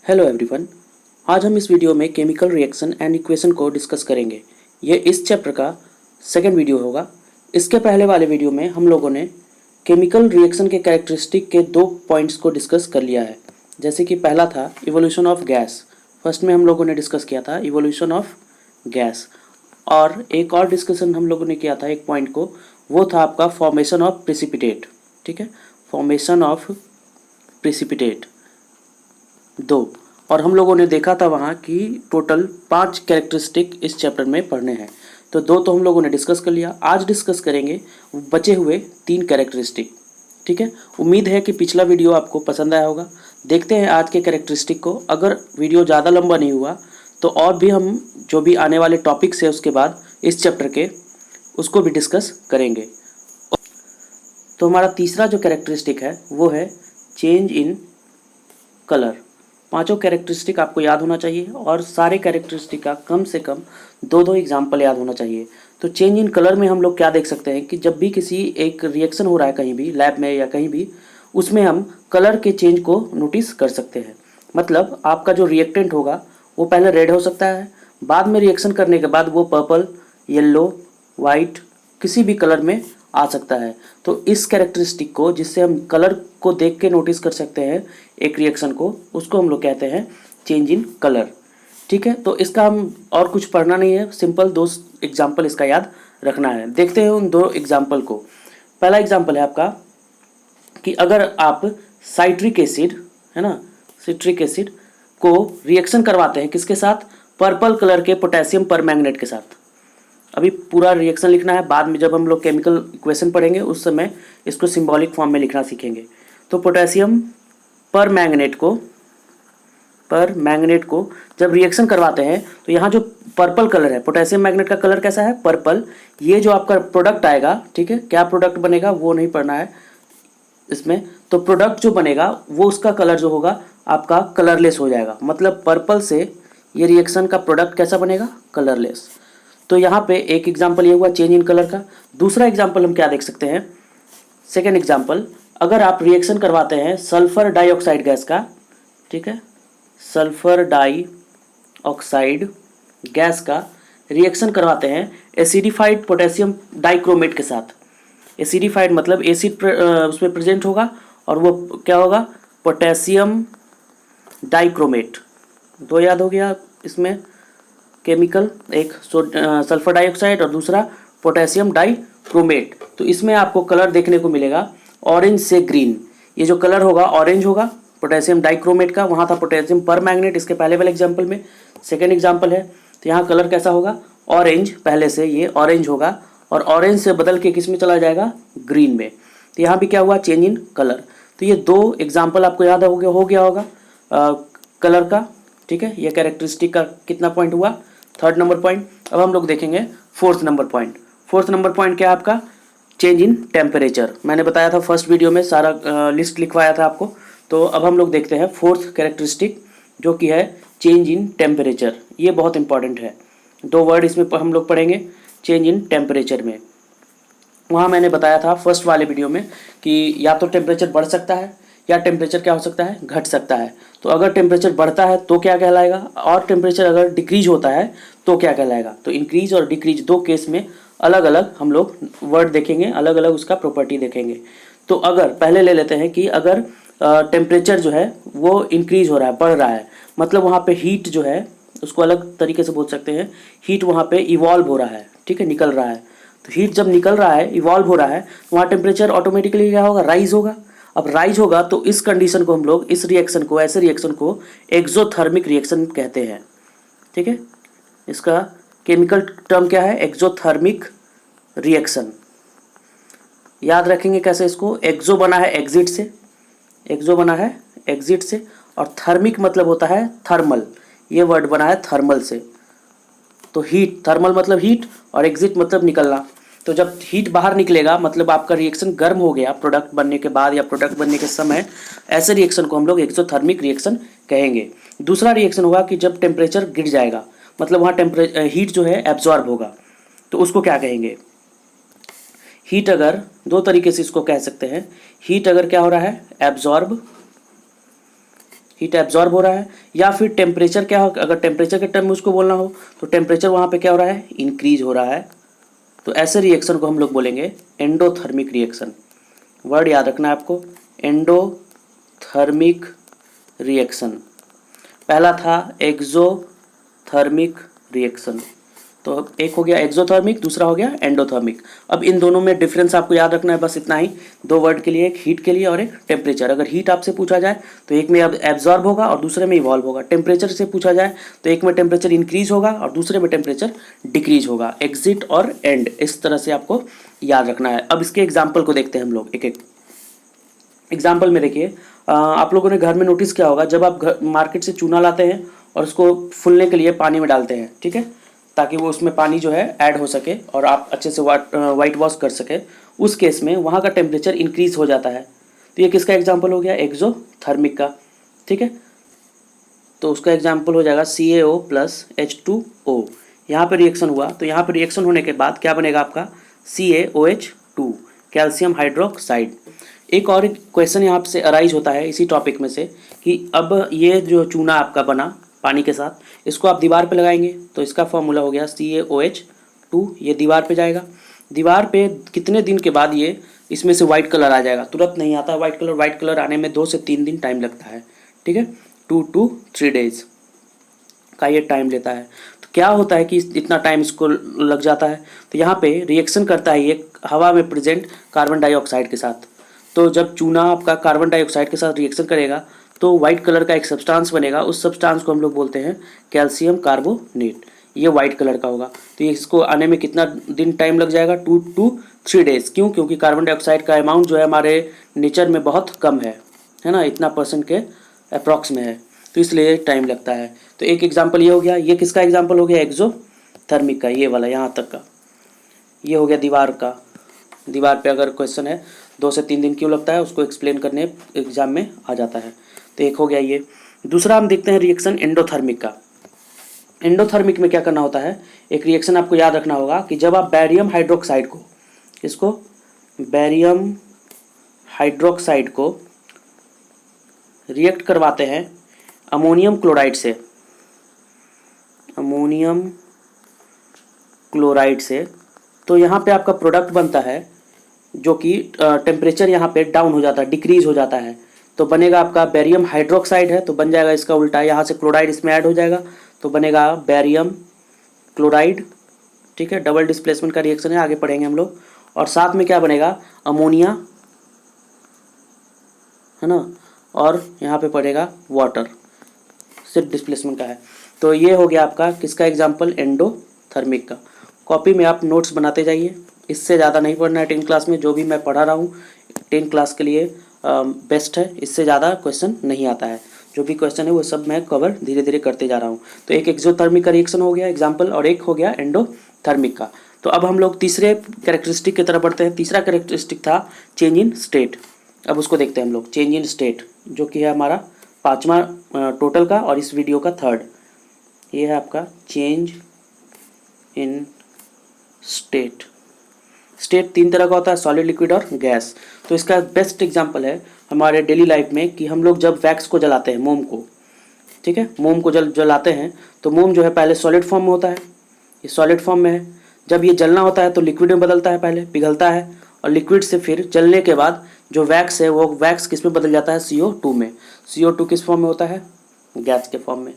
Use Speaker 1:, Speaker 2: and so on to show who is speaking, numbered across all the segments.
Speaker 1: Hello everyone. आज हम इस वीडियो में केमिकल रिएक्शन एंड इक्वेशन को डिस्कस करेंगे। ये इस चैप्टर का सेकंड वीडियो होगा। इसके पहले वाले वीडियो में हम लोगों ने केमिकल रिएक्शन के कैरेक्टरिस्टिक के दो पॉइंट्स को डिस्कस कर लिया है। जैसे कि पहला था इवोल्यूशन ऑफ गैस। फर्स्ट में हम लोगों ने डिस्कस किया था इवोल्यूशन ऑफ गैस, और एक और डिस्कशन हम लोगों ने किया था एक पॉइंट को, वो था आपका फॉर्मेशन ऑफ प्रेसिपिटेट। ठीक है, फॉर्मेशन ऑफ प्रेसिपिटेट दो। और हम लोगों ने देखा था वहाँ कि टोटल 5 कैरेक्टरिस्टिक इस चैप्टर में पढ़ने हैं। तो दो तो हम लोगों ने डिस्कस कर लिया, आज डिस्कस करेंगे बचे हुए 3 कैरेक्टरिस्टिक। ठीक है, उम्मीद है कि पिछला वीडियो आपको पसंद आया होगा। देखते हैं आज के कैरेक्टरिस्टिक को। अगर वीडियो ज़्यादा लंबा नहीं हुआ तो और भी हम जो भी आने वाले टॉपिक्स है उसके बाद इस चैप्टर के, उसको भी डिस्कस करेंगे। तो हमारा तीसरा जो कैरेक्टरिस्टिक है वो है चेंज इन कलर। पांचों कैरेक्टरिस्टिक आपको याद होना चाहिए और सारे कैरेक्टरिस्टिक का कम से कम दो एग्जाम्पल याद होना चाहिए। तो चेंज इन कलर में हम लोग क्या देख सकते हैं कि जब भी किसी एक रिएक्शन हो रहा है कहीं भी लैब में या कहीं भी, उसमें हम कलर के चेंज को नोटिस कर सकते हैं। मतलब आपका जो रिएक्टेंट होगा वो पहले रेड हो सकता है, बाद में रिएक्शन करने के बाद वो पर्पल, येलो, वाइट किसी भी कलर में आ सकता है। तो इस कैरेक्टरिस्टिक को, जिससे हम कलर को देख के नोटिस कर सकते हैं एक रिएक्शन को, उसको हम लोग कहते हैं चेंज इन कलर। ठीक है, तो इसका हम और कुछ पढ़ना नहीं है, सिंपल 2 एग्जाम्पल इसका याद रखना है। देखते हैं उन 2 एग्जाम्पल को। पहला एग्जाम्पल है आपका कि अगर आप साइट्रिक एसिड, है ना, सिट्रिक एसिड को रिएक्शन करवाते हैं किसके साथ, पर्पल कलर के पोटेशियम परमैंगनेट के साथ। अभी पूरा रिएक्शन लिखना है, बाद में जब हम लोग केमिकल इक्वेशन पढ़ेंगे उस समय इसको सिंबॉलिक फॉर्म में लिखना सीखेंगे। तो पोटेशियम परमैंगनेट को जब रिएक्शन करवाते हैं तो यहाँ जो पर्पल कलर है, पोटेशियम मैग्नेट का कलर कैसा है, पर्पल। ये जो आपका प्रोडक्ट आएगा, ठीक है, क्या प्रोडक्ट बनेगा वो नहीं पढ़ना है इसमें। तो प्रोडक्ट जो बनेगा वो उसका कलर जो होगा आपका कलरलेस हो जाएगा। मतलब पर्पल से ये रिएक्शन का प्रोडक्ट कैसा बनेगा, कलरलेस। तो यहाँ पे एक एग्जाम्पल ये हुआ चेंज इन कलर का। दूसरा एग्जाम्पल हम क्या देख सकते हैं, सेकेंड एग्जाम्पल, अगर आप रिएक्शन करवाते हैं सल्फर डाइऑक्साइड गैस का, ठीक है, सल्फर डाइऑक्साइड गैस का रिएक्शन करवाते हैं एसिडिफाइड पोटेशियम डाइक्रोमेट के साथ। एसिडिफाइड मतलब एसिड उसमें प्रेजेंट होगा और वो क्या होगा, पोटेशियम डाइक्रोमेट। 2 याद हो गया इसमें केमिकल, एक सल्फर डाइऑक्साइड और दूसरा पोटेशियम डाइक्रोमेट। तो इसमें आपको कलर देखने को मिलेगा ऑरेंज से ग्रीन। ये जो कलर होगा ऑरेंज होगा पोटेशियम डाइक्रोमेट का, वहाँ था पोटेशियम परमैंगनेट इसके पहले वाले एग्जाम्पल में। सेकेंड एग्जाम्पल है तो यहाँ कलर कैसा होगा, ऑरेंज, पहले से ये ऑरेंज होगा और ऑरेंज से बदल के किस में चला जाएगा, ग्रीन में। तो यहाँ भी क्या हुआ, चेंज इन कलर। तो ये 2 एग्जाम्पल आपको याद हो गया होगा कलर का। ठीक है, ये कैरेक्टरिस्टिक का कितना पॉइंट हुआ, 3rd नंबर पॉइंट। अब हम लोग देखेंगे 4th number point. 4th number point क्या है आपका, चेंज इन टेम्परेचर। मैंने बताया था फर्स्ट वीडियो में, सारा लिस्ट लिखवाया था आपको। तो अब हम लोग देखते हैं 4th कैरेक्टरिस्टिक जो कि है चेंज इन टेम्परेचर। ये बहुत इंपॉर्टेंट है, 2 वर्ड इसमें हम लोग पढ़ेंगे चेंज इन टेम्परेचर में। वहाँ मैंने बताया था फर्स्ट वाले वीडियो में कि या तो टेम्परेचर बढ़ सकता है या टेम्परेचर क्या हो सकता है, घट सकता है। तो अगर टेम्परेचर बढ़ता है तो क्या कहलाएगा, और टेम्परेचर अगर डिक्रीज होता है तो क्या कहलाएगा। तो इंक्रीज और डिक्रीज 2 केस में अलग अलग हम लोग वर्ड देखेंगे, अलग अलग उसका प्रॉपर्टी देखेंगे। तो अगर पहले ले लेते हैं कि अगर टेम्परेचर जो है वो इंक्रीज हो रहा है, बढ़ रहा है, मतलब वहाँ पे हीट जो है उसको अलग तरीके से बोल सकते हैं, हीट वहाँ पे इवॉल्व हो रहा है, ठीक है, निकल रहा है। तो हीट जब निकल रहा है, इवॉल्व हो रहा है, तो वहाँ टेम्परेचर ऑटोमेटिकली क्या होगा, राइज होगा। अब राइज होगा तो इस कंडीशन को हम लोग, इस रिएक्शन को, ऐसे रिएक्शन को एक्सोथर्मिक रिएक्शन कहते हैं। ठीक है, इसका केमिकल टर्म क्या है, एक्सोथर्मिक रिएक्शन। याद रखेंगे कैसे इसको, एक्सो बना है एग्जिट से, एक्सो बना है एग्जिट से, और थर्मिक मतलब होता है थर्मल, ये वर्ड बना है थर्मल से। तो हीट, थर्मल मतलब हीट और एग्जिट मतलब निकलना। तो जब हीट बाहर निकलेगा मतलब आपका रिएक्शन गर्म हो गया प्रोडक्ट बनने के बाद या प्रोडक्ट बनने के समय, ऐसे रिएक्शन को हम लोग एक्सोथर्मिक रिएक्शन कहेंगे। दूसरा रिएक्शन होगा कि जब टेम्परेचर गिर जाएगा, मतलब वहाँ हीट जो है एब्जॉर्ब होगा, तो उसको क्या कहेंगे, हीट अगर 2 तरीके से इसको कह सकते हैं। हीट अगर क्या हो रहा है, एब्जॉर्ब, हीट एब्जॉर्ब हो रहा है, या फिर टेम्परेचर क्या हो, अगर टेम्परेचर के टर्म में उसको बोलना हो तो टेम्परेचर वहाँ पे क्या हो रहा है, इंक्रीज हो रहा है। तो ऐसे रिएक्शन को हम लोग बोलेंगे एंडोथर्मिक रिएक्शन। वर्ड याद रखना है आपको, एंडोथर्मिक रिएक्शन। पहला था एक्सोथर्मिक रिएक्शन। तो एक हो गया एक्सोथर्मिक, दूसरा हो गया एंडोथर्मिक। अब इन दोनों में डिफरेंस आपको याद रखना है, बस इतना ही, दो वर्ड के लिए, एक हीट के लिए और एक टेम्परेचर। अगर हीट आपसे पूछा जाए तो एक में अब एब्जॉर्ब होगा और दूसरे में इवॉल्व होगा। टेम्परेचर से पूछा जाए तो एक में टेम्परेचर इंक्रीज होगा और दूसरे में टेम्परेचर डिक्रीज होगा। एग्जिट और एंड, इस तरह से आपको याद रखना है। अब इसके एग्जाम्पल को देखते हैं हम लोग एक एक। एग्जाम्पल में देखिए, आप लोगों ने घर में नोटिस किया होगा, जब आप मार्केट से चूना लाते हैं और उसको फूलने के लिए पानी में डालते हैं, ठीक है, ताकि वो उसमें पानी जो है ऐड हो सके और आप अच्छे से वाइट वॉश कर सके, उस केस में वहाँ का टेम्परेचर इंक्रीज हो जाता है। तो ये किसका एग्जाम्पल हो गया, एक्सोथर्मिक का, ठीक है। तो उसका एग्जाम्पल हो जाएगा CaO प्लस H2O। यहाँ पर रिएक्शन हुआ, तो यहाँ पर रिएक्शन होने के बाद क्या बनेगा आपका, CaOH2, कैल्शियम हाइड्रोक्साइड। एक और क्वेश्चन यहाँ से अराइज होता है इसी टॉपिक में से, कि अब ये जो चूना आपका बना पानी के साथ, इसको आप दीवार पे लगाएंगे तो इसका फॉर्मूला हो गया CaOH2, ये दीवार पे जाएगा। दीवार पे कितने दिन के बाद ये इसमें से वाइट कलर आ जाएगा, तुरंत नहीं आता वाइट कलर। वाइट कलर आने में 2 से 3 दिन टाइम लगता है, ठीक है, 2 to 3 days का ये टाइम लेता है। तो क्या होता है कि इतना टाइम इसको लग जाता है, तो यहाँ पे रिएक्शन करता है ये हवा में प्रेजेंट कार्बन डाइऑक्साइड के साथ। तो जब चूना आपका कार्बन डाइऑक्साइड के साथ रिएक्शन करेगा तो वाइट कलर का एक सब्सटेंस बनेगा, उस सब्सटेंस को हम लोग बोलते हैं कैल्शियम कार्बोनेट। ये वाइट कलर का होगा। तो इसको आने में कितना दिन टाइम लग जाएगा, 2 to 3 days। क्यों, क्योंकि कार्बन डाइऑक्साइड का अमाउंट जो है हमारे नेचर में बहुत कम है ना, इतना % के अप्रॉक्स में है, तो इसलिए टाइम लगता है। तो एक एग्जाम्पल ये हो गया। ये किसका एग्जाम्पल हो गया, एक्सोथर्मिक का, ये वाला यहाँ तक का। ये हो गया दीवार का। दीवार पे अगर क्वेश्चन है 2 से 3 दिन क्यों लगता है, उसको एक्सप्लेन करने एग्जाम में आ जाता है। तो एक हो गया ये। दूसरा हम देखते हैं रिएक्शन एंडोथर्मिक का। एंडोथर्मिक में क्या करना होता है, एक रिएक्शन आपको याद रखना होगा कि जब आप बैरियम हाइड्रोक्साइड को, इसको बैरियम हाइड्रोक्साइड को रिएक्ट करवाते हैं अमोनियम क्लोराइड से, अमोनियम क्लोराइड से, तो यहाँ पे आपका प्रोडक्ट बनता है जो कि टेम्परेचर यहाँ पे डाउन हो जाता है, डिक्रीज हो जाता है। तो बनेगा आपका बैरियम हाइड्रोक्साइड है, तो बन जाएगा इसका उल्टा, यहाँ से क्लोराइड इसमें ऐड हो जाएगा तो बनेगा बैरियम क्लोराइड, ठीक है। डबल डिस्प्लेसमेंट का रिएक्शन है, आगे पढ़ेंगे हम लोग। और साथ में क्या बनेगा, अमोनिया, है ना, और यहाँ पे पड़ेगा वाटर, सिर्फ डिस्प्लेसमेंट का है। तो ये हो गया आपका किसका एग्जाम्पल, एंडोथर्मिक का। कॉपी में आप नोट्स बनाते जाइए, इससे ज़्यादा नहीं पढ़ना है 10 क्लास में। जो भी मैं पढ़ा रहा हूँ 10 क्लास के लिए बेस्ट है, इससे ज़्यादा क्वेश्चन नहीं आता है। जो भी क्वेश्चन है वो सब मैं कवर धीरे धीरे करते जा रहा हूँ। तो एक एक्सोथर्मिक का रिएक्शन हो गया एग्जाम्पल, और एक हो गया एंडोथर्मिक का। तो अब हम लोग तीसरे कैरेक्टरिस्टिक की तरफ बढ़ते हैं। तीसरा कैरेक्टरिस्टिक था चेंज इन स्टेट। अब उसको देखते हैं हम लोग, चेंज इन स्टेट, जो कि है हमारा 5वां टोटल का और इस वीडियो का 3rd। ये है आपका चेंज इन स्टेट। स्टेट 3 तरह का होता है, सॉलिड, लिक्विड और गैस। तो इसका बेस्ट एग्जांपल है हमारे डेली लाइफ में कि हम लोग जब वैक्स को जलाते हैं, मोम को, ठीक है, मोम को जलाते हैं तो मोम जो है पहले सॉलिड फॉर्म में होता है, ये सॉलिड फॉर्म में है। जब ये जलना होता है तो लिक्विड में बदलता है, पहले पिघलता है, और लिक्विड से फिर जलने के बाद जो वैक्स है वो वैक्स किस में बदल जाता है, CO2 में। CO2 किस फॉर्म में होता है, गैस के फॉर्म में।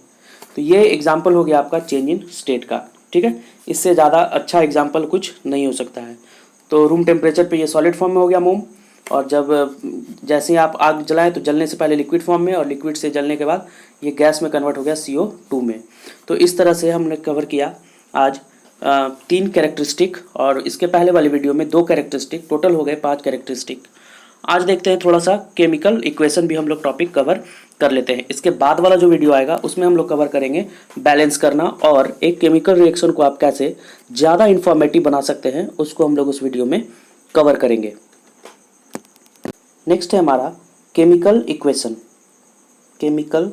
Speaker 1: तो ये एग्जाम्पल हो गया आपका चेंज इन स्टेट का, ठीक है। इससे ज़्यादा अच्छा एग्जाम्पल कुछ नहीं हो सकता है। तो रूम टेम्परेचर पे ये सॉलिड फॉर्म में हो गया मोम, और जब जैसे ही आप आग जलाएं तो जलने से पहले लिक्विड फॉर्म में, और लिक्विड से जलने के बाद ये गैस में कन्वर्ट हो गया CO2 में। तो इस तरह से हमने कवर किया आज 3 कैरेक्टरिस्टिक, और इसके पहले वाली वीडियो में 2 कैरेक्टरिस्टिक, टोटल हो गए 5 कैरेक्टरिस्टिक। आज देखते हैं थोड़ा सा केमिकल इक्वेशन भी हम लोग टॉपिक कवर कर लेते हैं। इसके बाद वाला जो वीडियो आएगा उसमें हम लोग कवर करेंगे बैलेंस करना, और एक केमिकल रिएक्शन को आप कैसे ज़्यादा इन्फॉर्मेटिव बना सकते हैं उसको हम लोग उस वीडियो में कवर करेंगे। नेक्स्ट है हमारा chemical equation. Chemical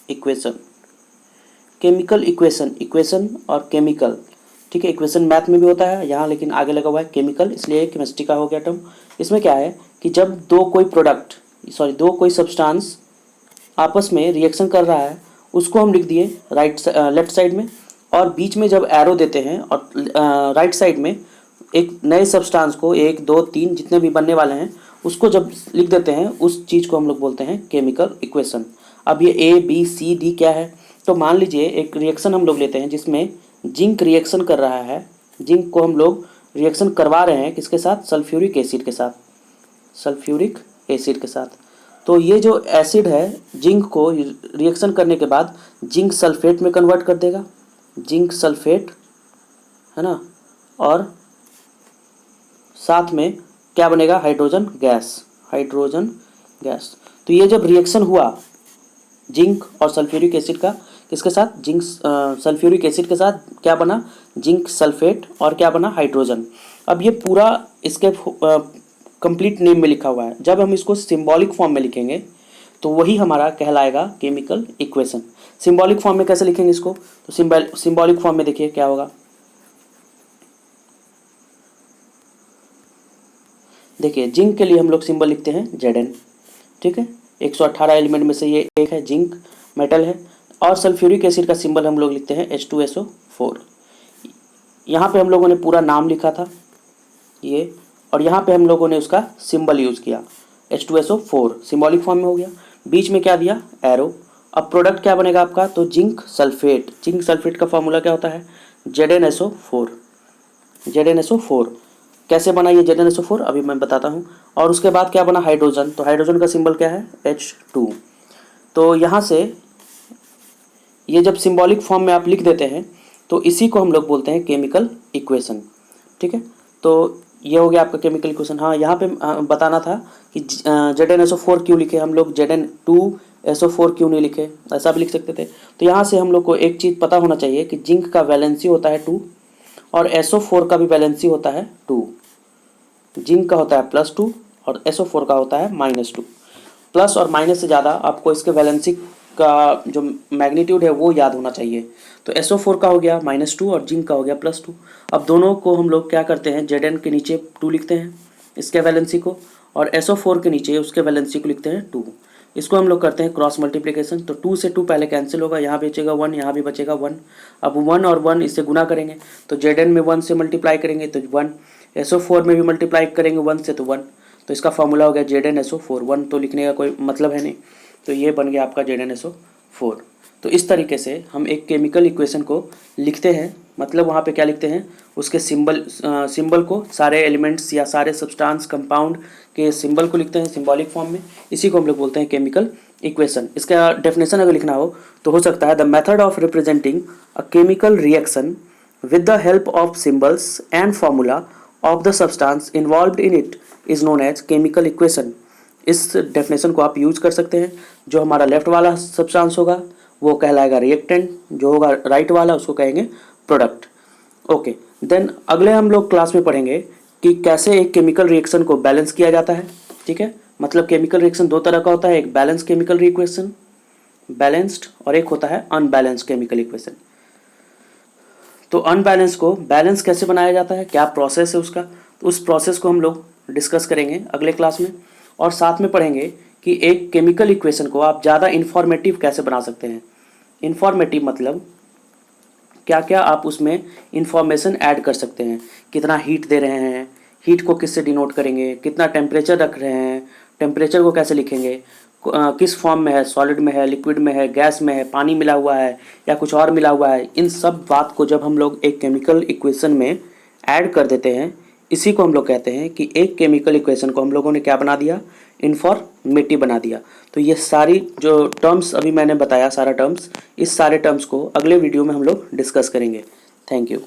Speaker 1: equation, chemical equation, equation और केमिकल, ठीक है। इक्वेशन मैथ में भी होता है यहाँ, लेकिन आगे लगा हुआ है केमिकल, इसलिए केमिस्ट्री का हो गया टर्म। इसमें क्या है कि जब दो कोई सब्सटेंस आपस में रिएक्शन कर रहा है उसको हम लिख दिए लेफ्ट साइड में, और बीच में जब एरो देते हैं और राइट साइड में एक नए सब्सटेंस को 1 2 3 जितने भी बनने वाले हैं उसको जब लिख देते हैं उस चीज़ को हम लोग बोलते हैं केमिकल इक्वेशन। अब ये ए बी सी डी क्या है, तो मान लीजिए एक रिएक्शन हम लोग लेते हैं जिसमें जिंक रिएक्शन कर रहा है, जिंक को हम लोग रिएक्शन करवा रहे हैं किसके साथ, सल्फ्यूरिक एसिड के साथ, सल्फ्यूरिक एसिड के साथ। तो ये जो एसिड है जिंक को रिएक्शन करने के बाद जिंक सल्फेट में कन्वर्ट कर देगा, जिंक सल्फेट है ना, और साथ में क्या बनेगा, हाइड्रोजन गैस, हाइड्रोजन गैस। तो ये जब रिएक्शन हुआ जिंक और सल्फ्यूरिक एसिड का किसके साथ, जिंक सल्फ्यूरिक एसिड के साथ क्या बना, जिंक सल्फेट, और क्या बना, हाइड्रोजन। अब ये पूरा इसके कंप्लीट नेम में लिखा हुआ है। जब हम इसको सिंबॉलिक फॉर्म में लिखेंगे तो वही हमारा कहलाएगा केमिकल इक्वेशन। सिंबॉलिक फॉर्म में कैसे लिखेंगे इसको, तो सिंबॉलिक फॉर्म में देखिए क्या होगा, देखिए जिंक के लिए हम लोग सिंबल लिखते हैं Zn, ठीक है, 118 एलिमेंट में से ये एक है, जिंक मेटल है। और सल्फ्यूरिक एसिड का सिंबल हम लोग लिखते हैं H2SO4। यहाँ पे हम लोगों ने पूरा नाम लिखा था ये, और यहाँ पे हम लोगों ने उसका सिंबल यूज़ किया H2SO4, सिंबॉलिक फॉर्म में हो गया। बीच में क्या दिया, एरो। अब प्रोडक्ट क्या बनेगा आपका, तो जिंक सल्फेट। जिंक सल्फेट का फॉर्मूला क्या होता है, ZnSO4। ZnSO4 कैसे बना ये ZnSO4 अभी मैं बताता हूँ। और उसके बाद क्या बना, हाइड्रोजन। तो हाइड्रोजन का सिंबल क्या है, H2। तो यहाँ से ये जब सिंबॉलिक फॉर्म में आप लिख देते हैं तो इसी को हम लोग बोलते हैं केमिकल इक्वेशन, ठीक है। तो ये हो गया आपका केमिकल इक्वेशन। हाँ, यहाँ पे बताना था कि ZnSO4 क्यों लिखे हम लोग, Zn2SO4 क्यों नहीं लिखे, ऐसा भी लिख सकते थे। तो यहाँ से हम लोग को एक चीज़ पता होना चाहिए कि जिंक का वैलेंसी होता है 2 और SO4 का भी वैलेंसी होता है 2। जिंक का होता है +2 और SO4 का होता है -2। प्लस और माइनस से ज़्यादा आपको इसके वैलेंसी का जो मैग्नीट्यूड है वो याद होना चाहिए। तो SO4 का हो गया -2 और जिंक का हो गया +2। अब दोनों को हम लोग क्या करते हैं, Zn के नीचे 2 लिखते हैं इसके वैलेंसी को, और SO4 के नीचे उसके वैलेंसी को लिखते हैं 2। इसको हम लोग करते हैं क्रॉस मल्टीप्लिकेशन। तो 2 से 2 पहले कैंसिल होगा, यहाँ बचेगा 1, यहाँ भी बचेगा 1। अब 1 और 1 इससे गुना करेंगे तो Zn में 1 से मल्टीप्लाई करेंगे तो 1, SO4 में भी मल्टीप्लाई करेंगे 1 से तो 1। तो इसका फॉर्मूला हो गया ZnSO4। 1 तो लिखने का कोई मतलब है नहीं, तो ये बन गया आपका ZnSO4। तो इस तरीके से हम एक केमिकल इक्वेशन को लिखते हैं, मतलब वहाँ पे क्या लिखते हैं, उसके सिंबल को, सारे एलिमेंट्स या सारे सब्सटेंस कंपाउंड के सिंबल को लिखते हैं सिंबॉलिक फॉर्म में। इसी को हम लोग बोलते हैं केमिकल इक्वेशन। इसका डेफिनेशन अगर लिखना हो सकता है, the method of representing a chemical reaction with the help of symbols and formula of the substance involved in it is known as chemical equation. इस डेफिनेशन को आप यूज कर सकते हैं। जो हमारा लेफ्ट वाला सब्सटेंस होगा वो कहलाएगा रिएक्टेंट, जो होगा राइट वाला उसको कहेंगे प्रोडक्ट। ओके, देन अगले हम लोग क्लास में पढ़ेंगे कि कैसे एक केमिकल रिएक्शन को बैलेंस किया जाता है, ठीक है। मतलब केमिकल रिएक्शन 2 तरह का होता है, एक बैलेंस केमिकल रिएक्शन, बैलेंस्ड, और एक होता है अनबैलेंस्ड केमिकल इक्वेशन। तो अनबैलेंस को बैलेंस कैसे बनाया जाता है, क्या प्रोसेस है उसका, तो उस प्रोसेस को हम लोग डिस्कस करेंगे अगले क्लास में। और साथ में पढ़ेंगे कि एक केमिकल इक्वेशन को आप ज़्यादा इन्फॉर्मेटिव कैसे बना सकते हैं। इन्फॉर्मेटिव मतलब क्या क्या आप उसमें इंफॉर्मेशन ऐड कर सकते हैं, कितना हीट दे रहे हैं, हीट को किससे डिनोट करेंगे, कितना टेम्परेचर रख रहे हैं, टेम्परेचर को कैसे लिखेंगे, किस फॉर्म में है, सॉलिड में है, लिक्विड में है, गैस में है, पानी मिला हुआ है या कुछ और मिला हुआ है। इन सब बात को जब हम लोग एक केमिकल इक्वेशन में ऐड कर देते हैं, इसी को हम लोग कहते हैं कि एक केमिकल इक्वेशन को हम लोगों ने क्या बना दिया, इन्फॉर्मेटिव बना दिया। तो ये सारी जो टर्म्स अभी मैंने बताया, सारा टर्म्स, इस सारे टर्म्स को अगले वीडियो में हम लोग डिस्कस करेंगे। Thank you.